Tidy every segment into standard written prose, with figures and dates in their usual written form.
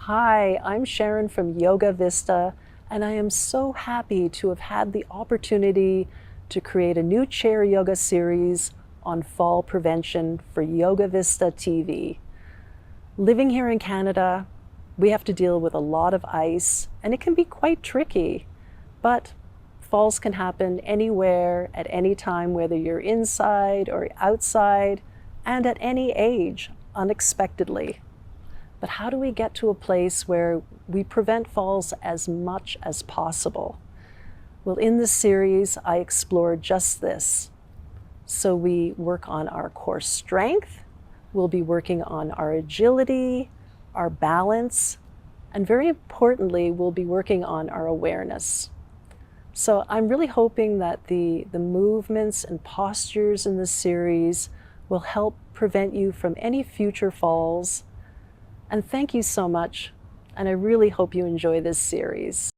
Hi, I'm Sharon from Vista, and I am so happy to have had the opportunity to create a new chair yoga series on fall prevention for Yoga Vista TV. Living here in Canada, we have to deal with a lot of ice, and it can be quite tricky, but falls can happen anywhere at any time, whether you're inside or outside, and at any age, unexpectedly. But how do we get to a place where we prevent falls as much as possible? Well, in this series, I explore just this. So we work on our core strength, we'll be working on our agility, our balance, and very importantly, we'll be working on our awareness. So I'm really hoping that the movements and postures in this series will help prevent you from any future falls. And thank you so much, and I really hope you enjoy this series.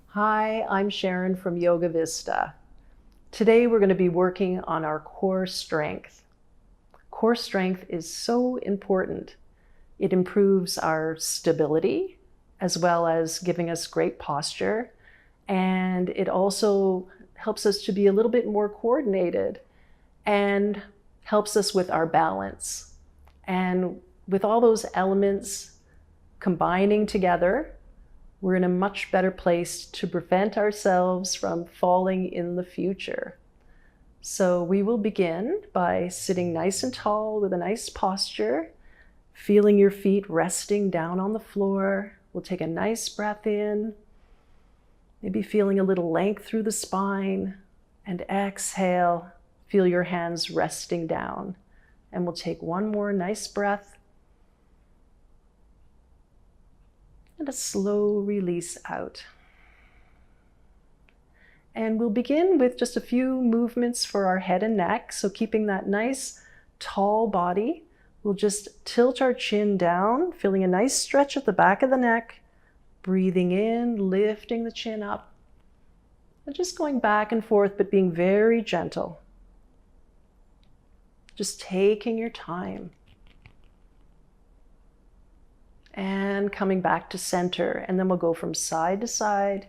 Hi, I'm Sharon from Yoga Vista. Today we're going to be working on our core strength. Core strength is so important. It improves our stability as well as giving us great posture, and it also helps us to be a little bit more coordinated and helps us with our balance. And with all those elements combining together, we're in a much better place to prevent ourselves from falling in the future. So we will begin by sitting nice and tall with a nice posture, feeling your feet resting down on the floor. We'll take a nice breath in, maybe feeling a little length through the spine, and exhale, feel your hands resting down. And we'll take one more nice breath and a slow release out. And we'll begin with just a few movements for our head and neck. So keeping that nice tall body, we'll just tilt our chin down, feeling a nice stretch at the back of the neck, breathing in, lifting the chin up, and just going back and forth, but being very gentle. Just taking your time. And coming back to center, and then we'll go from side to side,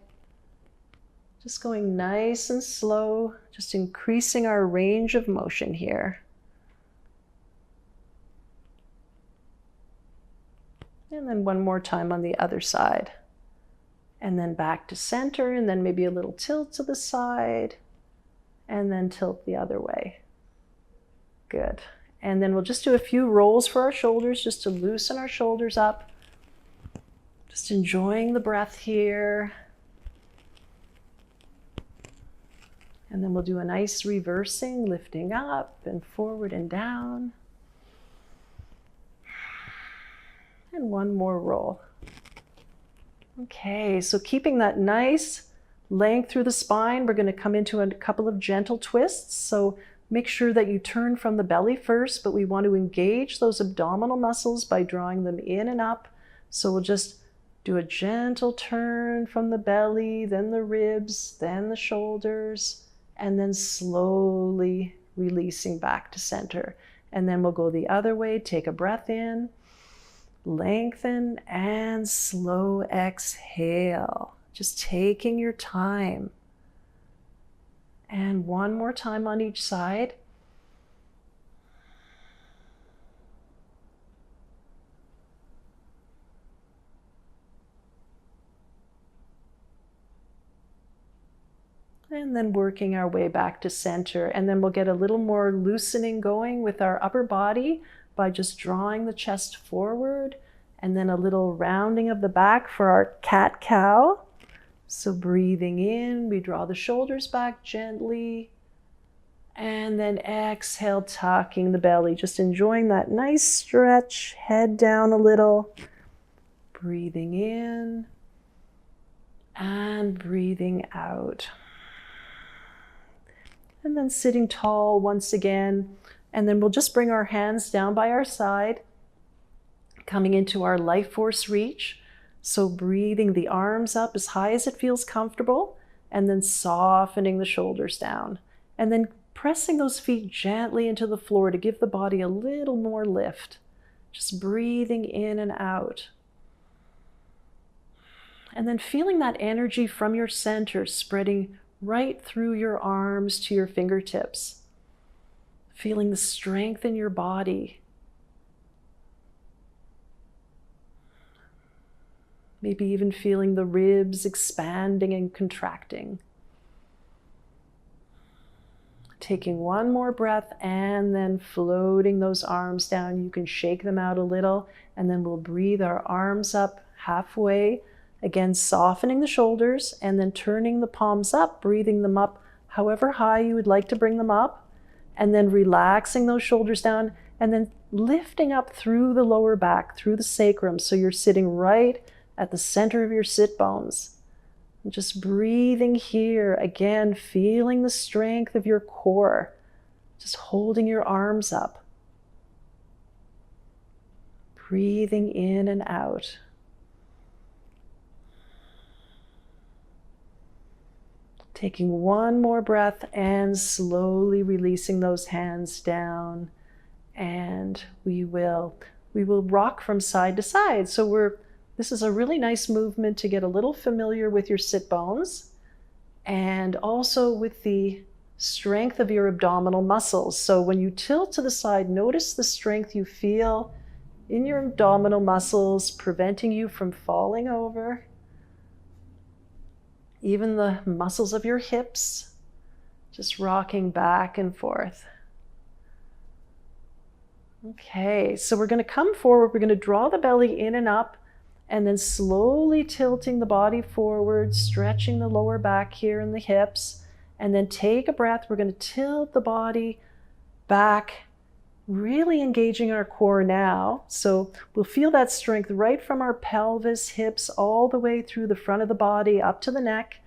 just going nice and slow, just increasing our range of motion here. And then one more time on the other side. And then back to center, and then maybe a little tilt to the side, and then tilt the other way. Good. And then we'll just do a few rolls for our shoulders, just to loosen our shoulders up. Just enjoying the breath here. And then we'll do a nice reversing, lifting up and forward and down. And one more roll. Okay, so keeping that nice length through the spine, we're going to come into a couple of gentle twists. So make sure that you turn from the belly first, but we want to engage those abdominal muscles by drawing them in and up. So we'll just do a gentle turn from the belly, then the ribs, then the shoulders, and then slowly releasing back to center. And then we'll go the other way, take a breath in. Lengthen and slow exhale, just taking your time. And one more time on each side. And then working our way back to center. And then we'll get a little more loosening going with our upper body by just drawing the chest forward, and then a little rounding of the back for our cat-cow. So breathing in, we draw the shoulders back gently, and then exhale, tucking the belly, just enjoying that nice stretch, head down a little, breathing in, and breathing out. And then sitting tall once again. And then we'll just bring our hands down by our side, coming into our life force reach. So breathing the arms up as high as it feels comfortable, and then softening the shoulders down. And then pressing those feet gently into the floor to give the body a little more lift. Just breathing in and out. And then feeling that energy from your center spreading right through your arms to your fingertips. Feeling the strength in your body. Maybe even feeling the ribs expanding and contracting. Taking one more breath and then floating those arms down. You can shake them out a little, and then we'll breathe our arms up halfway. Again, softening the shoulders and then turning the palms up, breathing them up however high you would like to bring them up, and then relaxing those shoulders down, and then lifting up through the lower back, through the sacrum, so you're sitting right at the center of your sit bones. And just breathing here, again, feeling the strength of your core, just holding your arms up. Breathing in and out. Taking one more breath and slowly releasing those hands down. And we will rock from side to side. So this is a really nice movement to get a little familiar with your sit bones and also with the strength of your abdominal muscles. So when you tilt to the side, notice the strength you feel in your abdominal muscles, preventing you from falling over. Even the muscles of your hips, just rocking back and forth. Okay, so we're going to come forward. We're going to draw the belly in and up, and then slowly tilting the body forward, stretching the lower back here and the hips, and then take a breath. We're going to tilt the body back, really engaging our core now. So we'll feel that strength right from our pelvis, hips, all the way through the front of the body, up to the neck,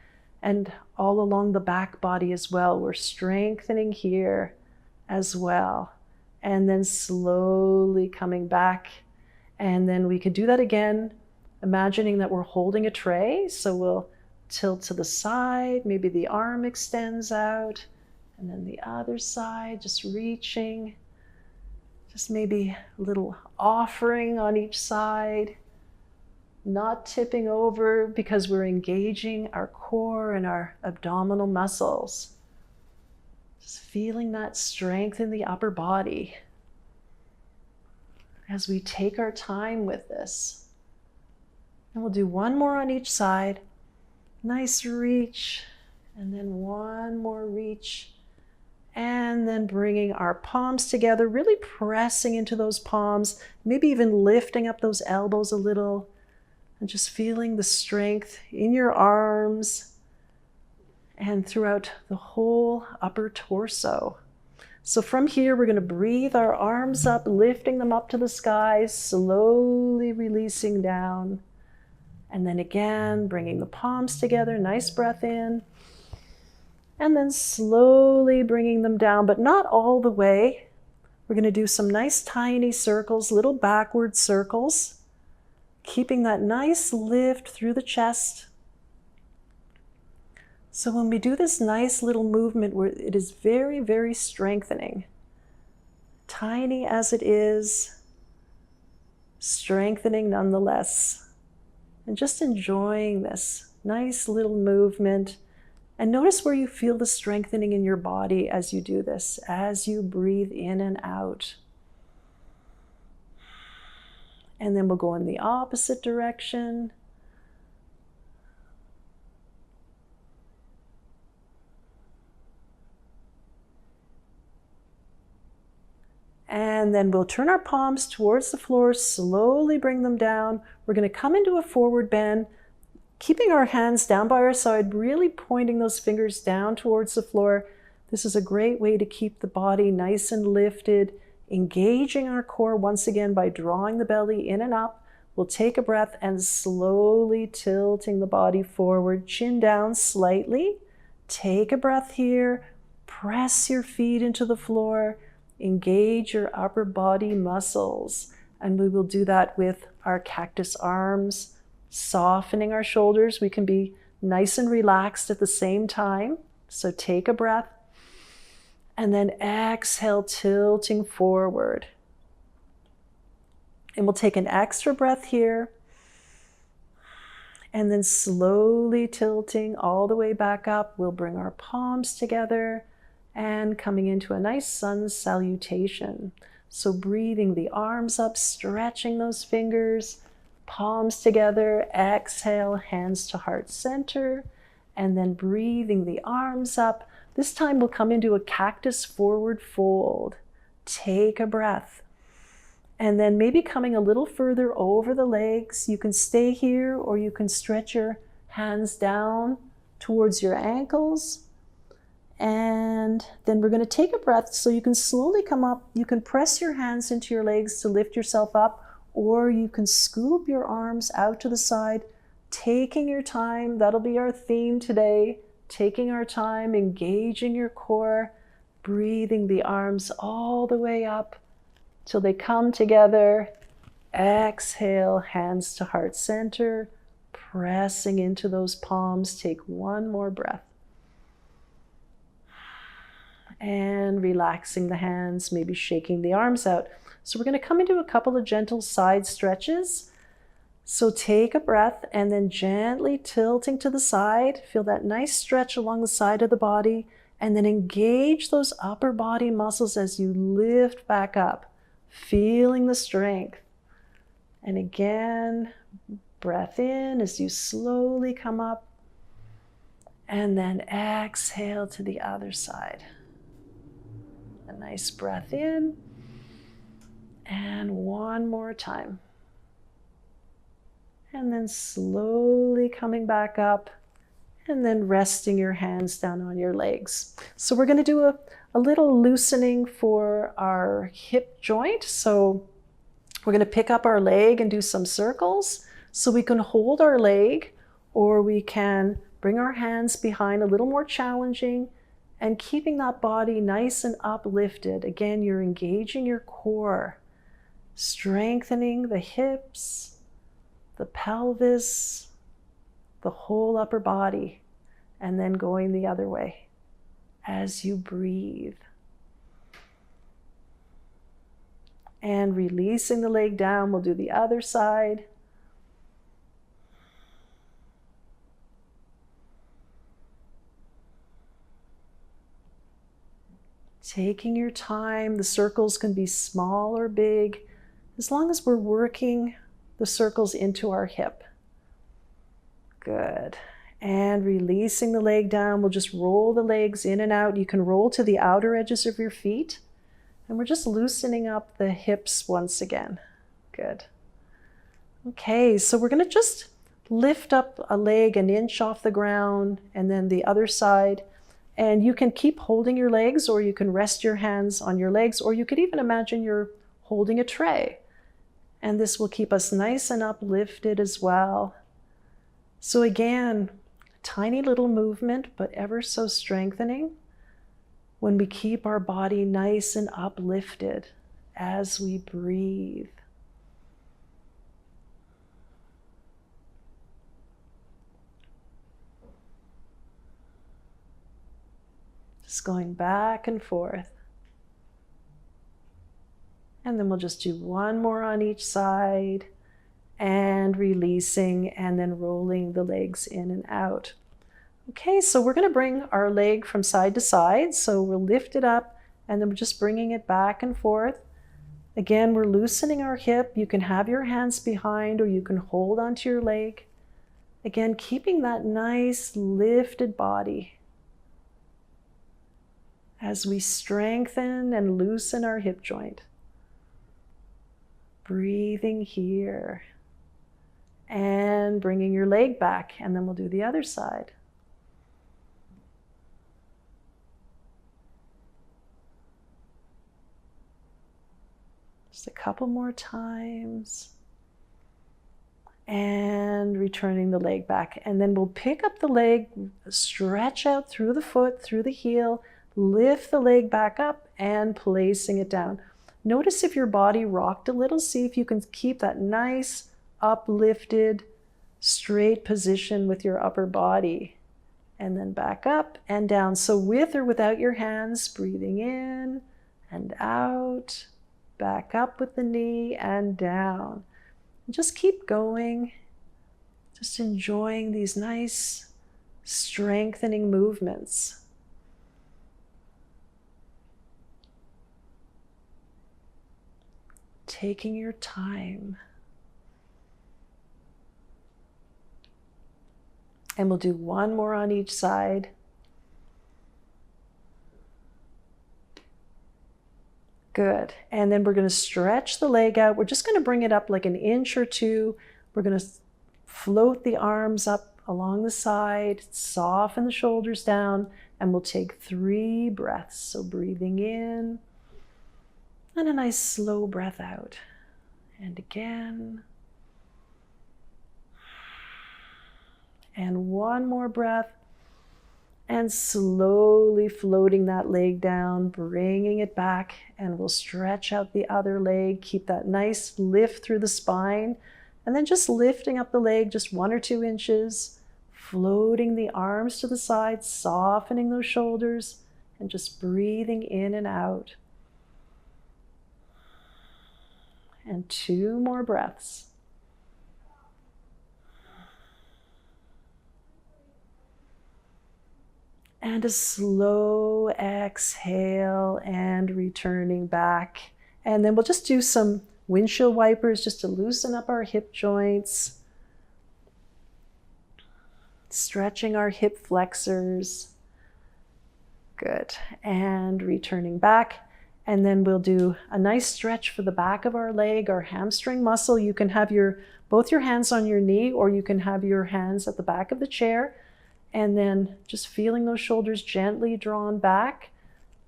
and all along the back body as well. We're strengthening here as well. And then slowly coming back. And then we could do that again, imagining that we're holding a tray. So we'll tilt to the side, maybe the arm extends out, and then the other side, just reaching. Just maybe a little offering on each side, not tipping over because we're engaging our core and our abdominal muscles. Just feeling that strength in the upper body as we take our time with this. And we'll do one more on each side. Nice reach, and then one more reach. And then bringing our palms together, really pressing into those palms, maybe even lifting up those elbows a little, and just feeling the strength in your arms and throughout the whole upper torso. So from here, we're going to breathe our arms up, lifting them up to the sky, slowly releasing down. And then again, bringing the palms together, nice breath in. And then slowly bringing them down, but not all the way. We're going to do some nice tiny circles, little backward circles, keeping that nice lift through the chest. So when we do this nice little movement, where it is very, very strengthening, tiny as it is, strengthening nonetheless, and just enjoying this nice little movement. And notice where you feel the strengthening in your body as you do this, as you breathe in and out. And then we'll go in the opposite direction. And then we'll turn our palms towards the floor, slowly bring them down. We're going to come into a forward bend, keeping our hands down by our side, really pointing those fingers down towards the floor. This is a great way to keep the body nice and lifted, engaging our core once again by drawing the belly in and up. We'll take a breath and slowly tilting the body forward, chin down slightly. Take a breath here, press your feet into the floor, engage your upper body muscles. And we will do that with our cactus arms, softening our shoulders. We can be nice and relaxed at the same time. So take a breath And then exhale, tilting forward. And we'll take an extra breath here. And then slowly tilting all the way back up, we'll bring our palms together and coming into a nice sun salutation. So breathing the arms up, stretching those fingers, palms together, exhale, hands to heart center, and then breathing the arms up. This time we'll come into a cactus forward fold. Take a breath. And then maybe coming a little further over the legs. You can stay here or you can stretch your hands down towards your ankles. And then we're going to take a breath so you can slowly come up. You can press your hands into your legs to lift yourself up, or you can scoop your arms out to the side, taking your time. That'll be our theme today. Taking our time, engaging your core, breathing the arms all the way up till they come together. Exhale, hands to heart center, pressing into those palms. Take one more breath. And relaxing the hands, maybe shaking the arms out. So we're going to come into a couple of gentle side stretches. So take a breath and then gently tilting to the side. Feel that nice stretch along the side of the body, and then engage those upper body muscles as you lift back up. Feeling the strength. And again, breath in as you slowly come up. And then exhale to the other side. A nice breath in. And one more time. And then slowly coming back up. And then resting your hands down on your legs. So we're going to do a little loosening for our hip joint. So we're going to pick up our leg and do some circles. So we can hold our leg, or we can bring our hands behind, a little more challenging, and keeping that body nice and uplifted. Again, you're engaging your core, strengthening the hips, the pelvis, the whole upper body, and then going the other way as you breathe. And releasing the leg down, we'll do the other side. Taking your time. The circles can be small or big, as long as we're working the circles into our hip. Good. And releasing the leg down, we'll just roll the legs in and out. You can roll to the outer edges of your feet. And we're just loosening up the hips once again. Good. Okay, so we're going to just lift up a leg an inch off the ground, and then the other side. And you can keep holding your legs, or you can rest your hands on your legs, or you could even imagine you're holding a tray. And this will keep us nice and uplifted as well. So again, tiny little movement, but ever so strengthening when we keep our body nice and uplifted as we breathe. Just going back and forth. And then we'll just do one more on each side, and releasing, and then rolling the legs in and out. Okay, so we're going to bring our leg from side to side. So we'll lift it up, and then we're just bringing it back and forth. Again, we're loosening our hip. You can have your hands behind, or you can hold onto your leg. Again, keeping that nice lifted body as we strengthen and loosen our hip joint. Breathing here. And bringing your leg back, and then we'll do the other side. Just a couple more times. And returning the leg back. And then we'll pick up the leg, stretch out through the foot, through the heel, lift the leg back up, and placing it down. Notice if your body rocked a little. See if you can keep that nice, uplifted, straight position with your upper body. and then back up and down. So with or without your hands, breathing in and out, back up with the knee and down. And just keep going, just enjoying these nice strengthening movements. Taking your time. And we'll do one more on each side. Good. And then we're going to stretch the leg out. We're just going to bring it up like an inch or two. We're going to float the arms up along the side, soften the shoulders down, and we'll take 3 breaths. So breathing in, and a nice slow breath out. And again. And one more breath. And slowly floating that leg down, bringing it back, and we'll stretch out the other leg. Keep that nice lift through the spine. And then just lifting up the leg just 1 or 2 inches, floating the arms to the side, softening those shoulders, and just breathing in and out. And 2 more breaths. And a slow exhale and returning back. And then we'll just do some windshield wipers just to loosen up our hip joints. Stretching our hip flexors. Good. And returning back. And then we'll do a nice stretch for the back of our leg, our hamstring muscle. You can have both your hands on your knee, or you can have your hands at the back of the chair. And then just feeling those shoulders gently drawn back.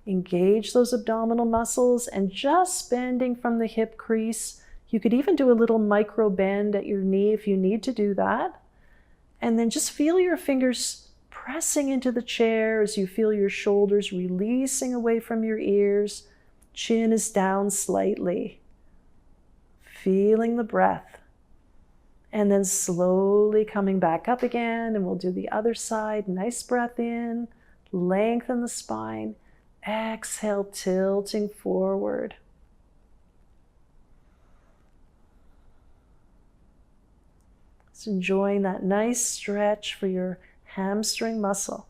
Engage those abdominal muscles and just bending from the hip crease. You could even do a little micro bend at your knee if you need to do that. And then just feel your fingers pressing into the chair as you feel your shoulders releasing away from your ears. Chin is down slightly. Feeling the breath. And then slowly coming back up again, and we'll do the other side. Nice breath in, lengthen the spine. Exhale, tilting forward. Just enjoying that nice stretch for your hamstring muscle.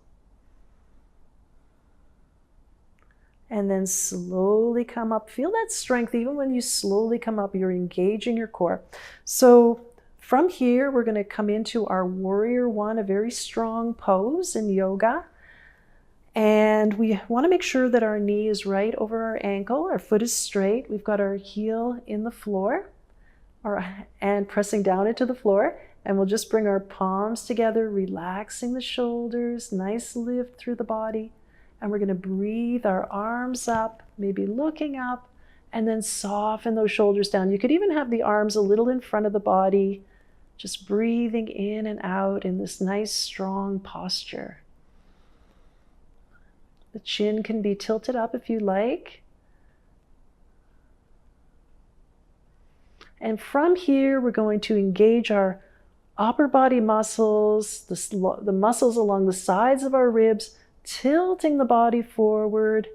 And then slowly come up. Feel that strength. Even when you slowly come up, you're engaging your core. So from here, we're going to come into our warrior one, a very strong pose in yoga. And we want to make sure that our knee is right over our ankle. Our foot is straight. We've got our heel in the floor and pressing down into the floor. And we'll just bring our palms together, relaxing the shoulders, nice lift through the body. And we're going to breathe our arms up, maybe looking up, and then soften those shoulders down. You could even have the arms a little in front of the body, just breathing in and out in this nice, strong posture. The chin can be tilted up if you like. And from here, we're going to engage our upper body muscles, the muscles along the sides of our ribs, tilting the body forward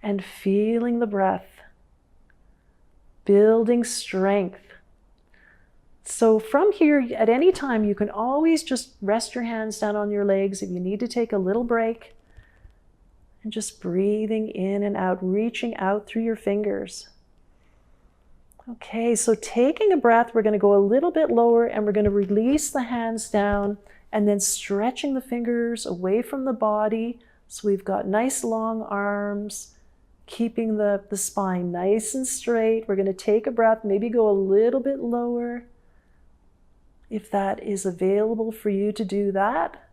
and feeling the breath, building strength. So from here, at any time, you can always just rest your hands down on your legs if you need to take a little break. And just breathing in and out, reaching out through your fingers. Okay, so taking a breath, we're going to go a little bit lower and we're going to release the hands down and then stretching the fingers away from the body. So we've got nice long arms, keeping the spine nice and straight. We're going to take a breath, maybe go a little bit lower if that is available for you to do that.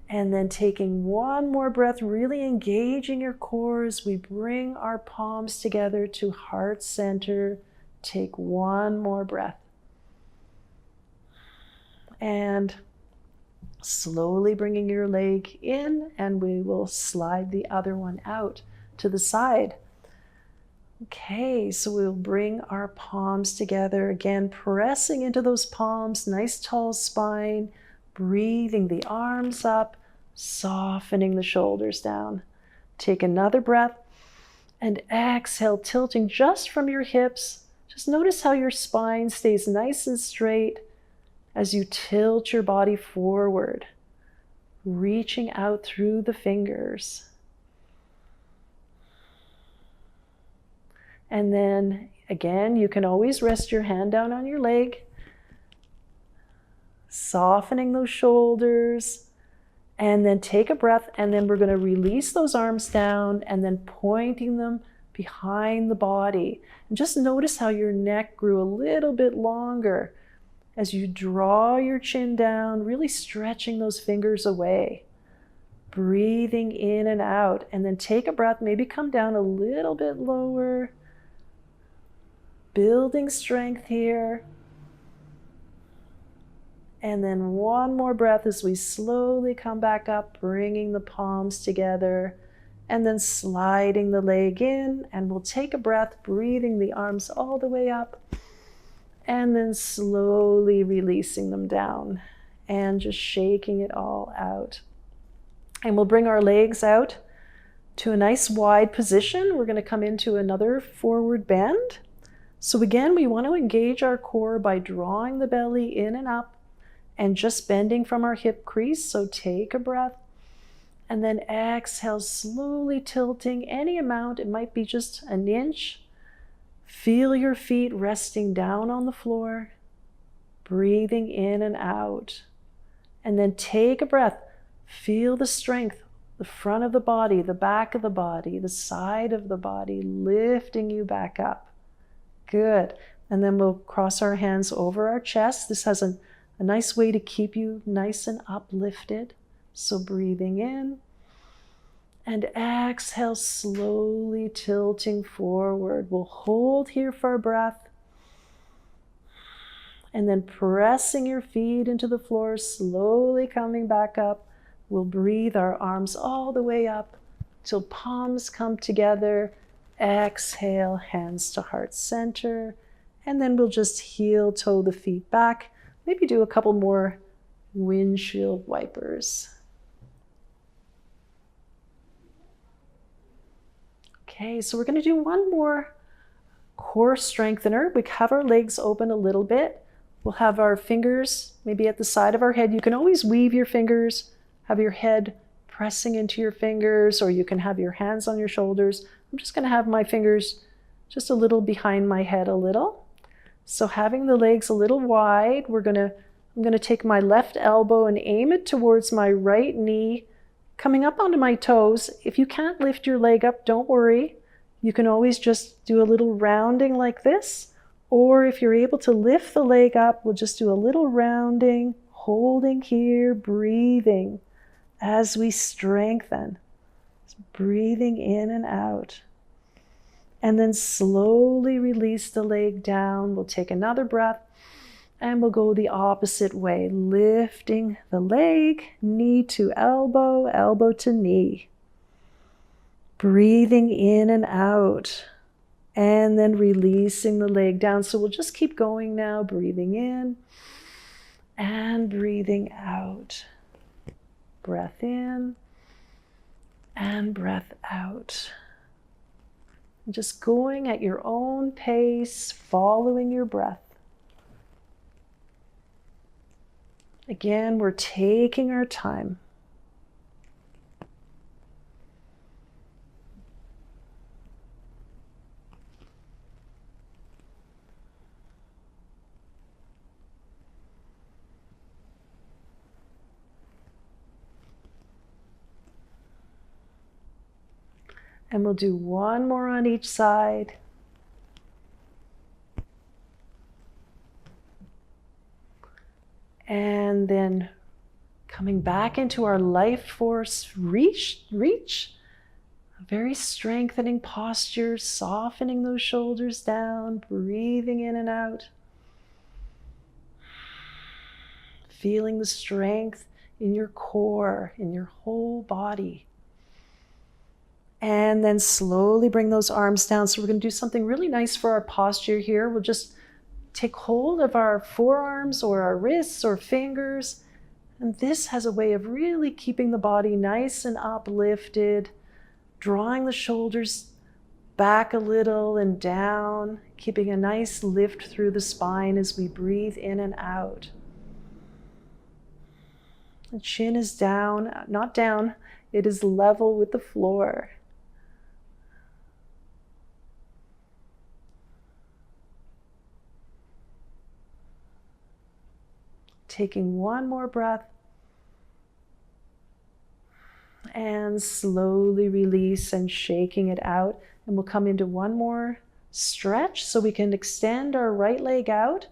And then taking one more breath, really engaging your core as we bring our palms together to heart center. Take one more breath. And slowly bringing your leg in, and we will slide the other one out to the side. Okay, so we'll bring our palms together again, pressing into those palms, nice tall spine, breathing the arms up, softening the shoulders down. Take another breath and exhale, tilting just from your hips. Just notice how your spine stays nice and straight as you tilt your body forward, reaching out through the fingers. And then again, you can always rest your hand down on your leg, softening those shoulders, and then take a breath, and then we're going to release those arms down and then pointing them behind the body. And just notice how your neck grew a little bit longer as you draw your chin down, really stretching those fingers away. Breathing in and out, and then take a breath, maybe come down a little bit lower. Building strength here. And then one more breath as we slowly come back up, bringing the palms together, and then sliding the leg in, and we'll take a breath, breathing the arms all the way up, and then slowly releasing them down, and just shaking it all out. And we'll bring our legs out to a nice wide position. We're going to come into another forward bend. So again, we want to engage our core by drawing the belly in and up and just bending from our hip crease. So take a breath and then exhale, slowly tilting any amount. It might be just an inch. Feel your feet resting down on the floor, breathing in and out. And then take a breath. Feel the strength, the front of the body, the back of the body, the side of the body, lifting you back up. Good. And then we'll cross our hands over our chest. This has a nice way to keep you nice and uplifted. So breathing in and exhale, slowly tilting forward. We'll hold here for a breath. And then pressing your feet into the floor, slowly coming back up. We'll breathe our arms all the way up till palms come together. Exhale, hands to heart center, and then we'll just heel toe the feet back. Maybe do a couple more windshield wipers. Okay, so we're going to do one more core strengthener. We have our legs open a little bit. We'll have our fingers maybe at the side of our head. You can always weave your fingers, have your head pressing into your fingers, or you can have your hands on your shoulders. I'm just going to have my fingers just a little behind my head a little. So having the legs a little wide, I'm going to take my left elbow and aim it towards my right knee, coming up onto my toes. If you can't lift your leg up, don't worry. You can always just do a little rounding like this. Or if you're able to lift the leg up, we'll just do a little rounding, holding here, breathing as we strengthen. Breathing in and out. And then slowly release the leg down. We'll take another breath and we'll go the opposite way, lifting the leg, knee to elbow, elbow to knee. Breathing in and out. And then releasing the leg down. So we'll just keep going now, breathing in and breathing out. Breath in and breath out. Just going at your own pace, following your breath. Again, we're taking our time. And we'll do one more on each side. And then coming back into our life force reach. A very strengthening posture, softening those shoulders down, breathing in and out. Feeling the strength in your core, in your whole body. And then slowly bring those arms down. So we're going to do something really nice for our posture here. We'll just take hold of our forearms or our wrists or fingers. And this has a way of really keeping the body nice and uplifted, drawing the shoulders back a little and down, keeping a nice lift through the spine as we breathe in and out. The chin is down, not down, it is level with the floor. Taking one more breath and slowly release and shaking it out. And we'll come into one more stretch so we can extend our right leg out.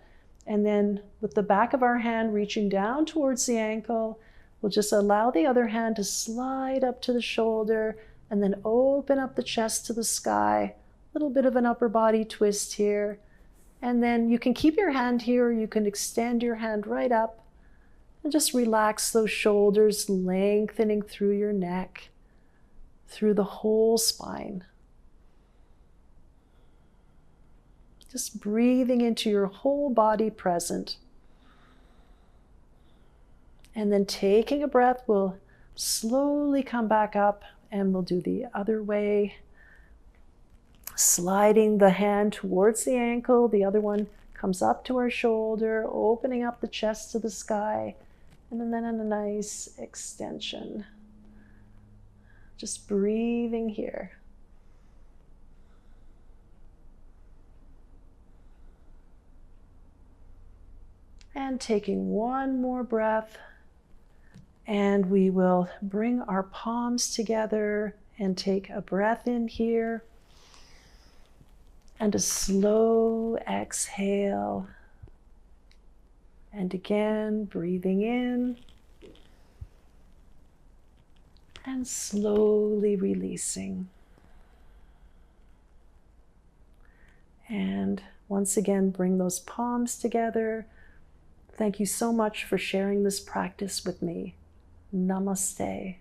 And then with the back of our hand reaching down towards the ankle, we'll just allow the other hand to slide up to the shoulder and then open up the chest to the sky. A little bit of an upper body twist here. And then you can keep your hand here, or you can extend your hand right up and just relax those shoulders, lengthening through your neck, through the whole spine. Just breathing into your whole body present. And then taking a breath, we'll slowly come back up and we'll do the other way. Sliding the hand towards the ankle, the other one comes up to our shoulder, opening up the chest to the sky, and then a nice extension. Just breathing here. And taking one more breath, and we will bring our palms together and take a breath in here. And a slow exhale. And again, breathing in. And slowly releasing. And once again, bring those palms together. Thank you so much for sharing this practice with me. Namaste.